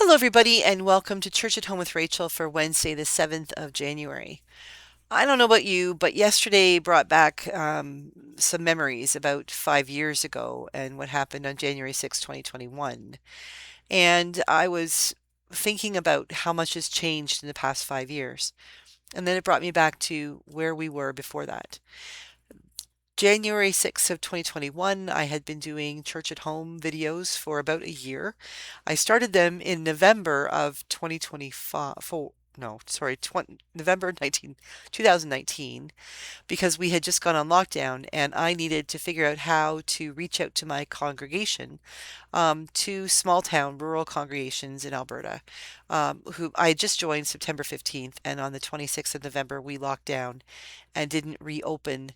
Hello, everybody, and welcome to Church at Home with Rachel for Wednesday, the 7th of January. I don't know about you, but yesterday brought back some memories about 5 years ago and what happened on January 6, 2021. And I was thinking about how much has changed in the past 5 years. And then it brought me back to where we were before that. January 6th of 2021, I had been doing church at home videos for about a year. I started them in November of 2025, no, sorry, 20, November 19, 2019, because we had just gone on lockdown and I needed to figure out how to reach out to my congregation, to small town rural congregations in Alberta, who I had just joined September 15th, and on the 26th of November, we locked down and didn't reopen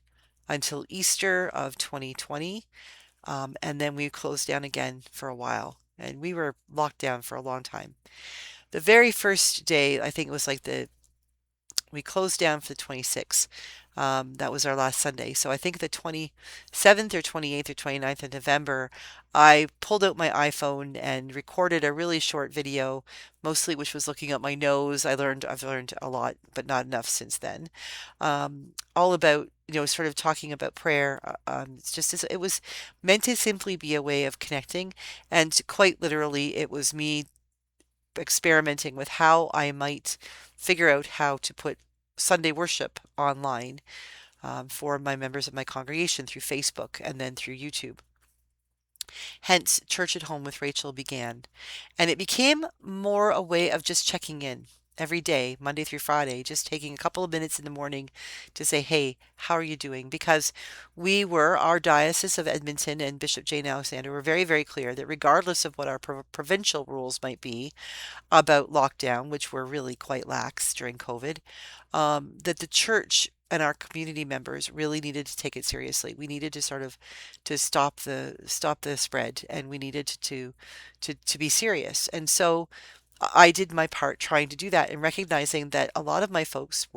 until Easter of 2020. And then we closed down again for a while. And we were locked down for a long time. The very first day, I think it was like we closed down for the 26th. That was our last Sunday. So I think the 27th or 28th or 29th of November, I pulled out my iPhone and recorded a really short video, mostly which was looking at my nose. I've learned a lot, but not enough since then. All about, sort of talking about prayer. It was meant to simply be a way of connecting. And quite literally, it was me experimenting with how I might figure out how to put Sunday worship online, for my members of my congregation through Facebook and then through YouTube. Hence, Church at Home with Rachel began. And it became more a way of just checking in every day, Monday through Friday, just taking a couple of minutes in the morning to say, hey, how are you doing? Because our Diocese of Edmonton and Bishop Jane Alexander were very, very clear that regardless of what our provincial rules might be, about lockdown, which were really quite lax during COVID, that the church and our community members really needed to take it seriously. We needed to sort of to stop the spread, and we needed to be serious. And so I did my part trying to do that and recognizing that a lot of my folks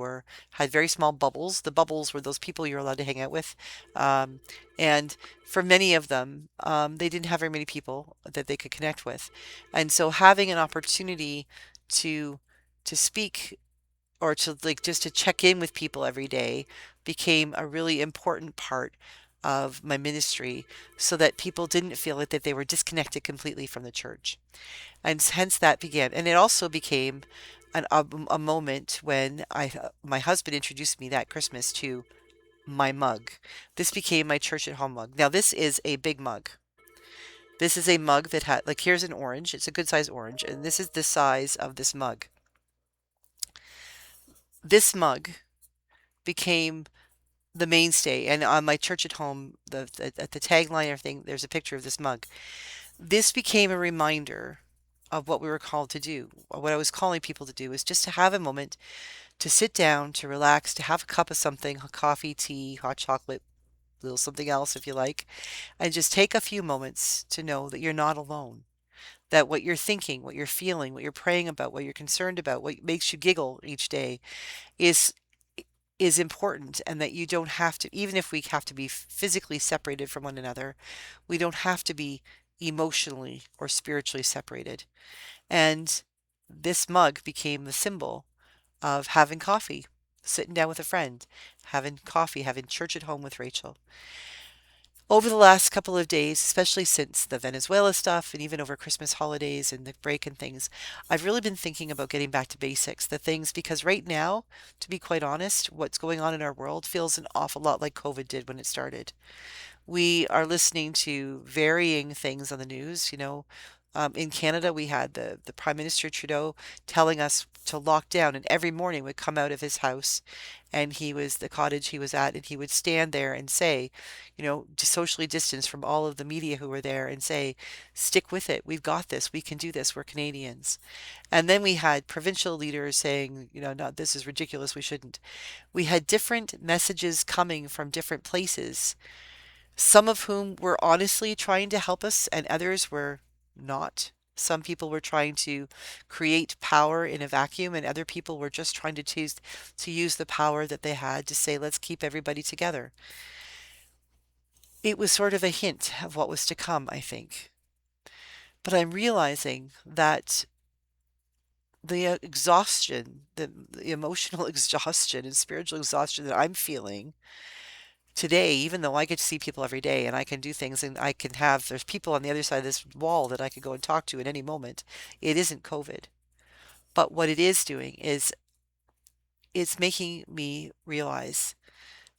had very small bubbles. The bubbles were those people you're allowed to hang out with. Um, and for many of them, they didn't have very many people that they could connect with. And so having an opportunity to speak, or to like just to check in with people every day, became a really important part of my ministry, so that people didn't feel like that they were disconnected completely from the church. And hence that began. And it also became a moment when my husband introduced me that Christmas to my mug. This became my church at home mug. Now, this is a big mug. This is a mug that had, like, here's an orange. It's a good size orange. And this is the size of this mug. This mug became the mainstay. And on my church at home, at the tagline and everything, there's a picture of this mug. This became a reminder of what we were called to do. What I was calling people to do is just to have a moment to sit down, to relax, to have a cup of something, coffee, tea, hot chocolate, little something else if you like, and just take a few moments to know that you're not alone. That what you're thinking, what you're feeling, what you're praying about, what you're concerned about, what makes you giggle each day is is important, and that you don't have to, even if we have to be physically separated from one another, we don't have to be emotionally or spiritually separated. And this mug became the symbol of having coffee, sitting down with a friend, having coffee, having church at home with Rachel. Over the last couple of days, especially since the Venezuela stuff and even over Christmas holidays and the break and things, I've really been thinking about getting back to basics, the things, because right now, to be quite honest, what's going on in our world feels an awful lot like COVID did when it started. We are listening to varying things on the news. In Canada, we had the Prime Minister Trudeau telling us to lock down, and every morning would come out of his house, and the cottage he was at, and he would stand there and say, to socially distance from all of the media who were there, and say, stick with it. We've got this. We can do this. We're Canadians. And then we had provincial leaders saying, no, this is ridiculous. We shouldn't. We had different messages coming from different places, some of whom were honestly trying to help us, and others were not. Some people were trying to create power in a vacuum, and other people were just trying to use the power that they had to say, let's keep everybody together. It was sort of a hint of what was to come, I think. But I'm realizing that the exhaustion, the emotional exhaustion and spiritual exhaustion that I'm feeling today, even though I get to see people every day and I can do things and there's people on the other side of this wall that I could go and talk to at any moment. It isn't COVID. But what it is doing is it's making me realize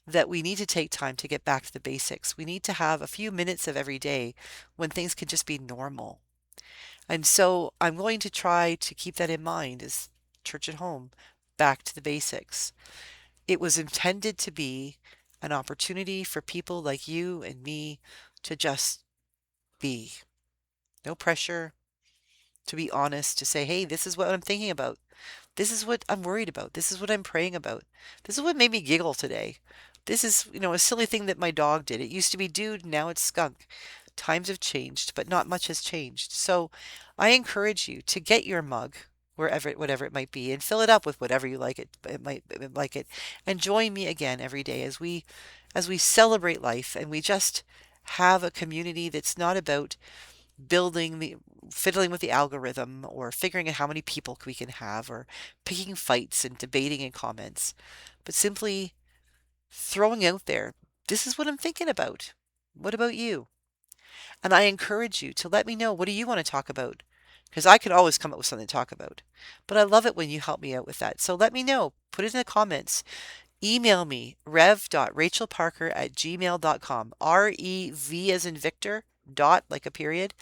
that we need to take time to get back to the basics. We need to have a few minutes of every day when things can just be normal. And so I'm going to try to keep that in mind as church at home, back to the basics. It was intended to be an opportunity for people like you and me to just be. No pressure, to be honest, to say, hey, this is what I'm thinking about. This is what I'm worried about. This is what I'm praying about. This is what made me giggle today. This is, a silly thing that my dog did. It used to be dude, now it's skunk. Times have changed, but not much has changed. So I encourage you to get your mug, whatever it might be, and fill it up with whatever you like it like it, and join me again every day as we celebrate life and we just have a community that's not about building the fiddling with the algorithm or figuring out how many people we can have or picking fights and debating in comments, but simply throwing out there, this is what I'm thinking about. What about you? And I encourage you to let me know, what do you want to talk about? Because I could always come up with something to talk about. But I love it when you help me out with that. So let me know. Put it in the comments. Email me, rev.rachelparker@gmail.com. REV as in Victor, dot like a period,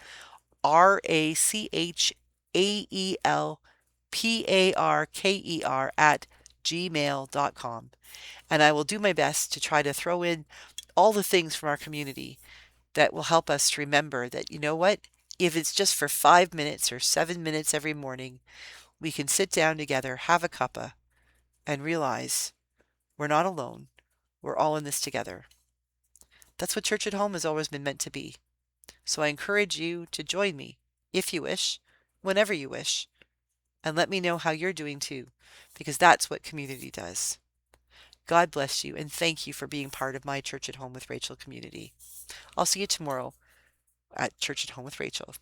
RACHAELPARKER @gmail.com. And I will do my best to try to throw in all the things from our community that will help us to remember that, you know what? If it's just for 5 minutes or 7 minutes every morning, we can sit down together, have a cuppa, and realize we're not alone. We're all in this together. That's what church at home has always been meant to be. So I encourage you to join me, if you wish, whenever you wish, and let me know how you're doing too, because that's what community does. God bless you, and thank you for being part of my Church at Home with Rachel community. I'll see you tomorrow at Church at Home with Rachel.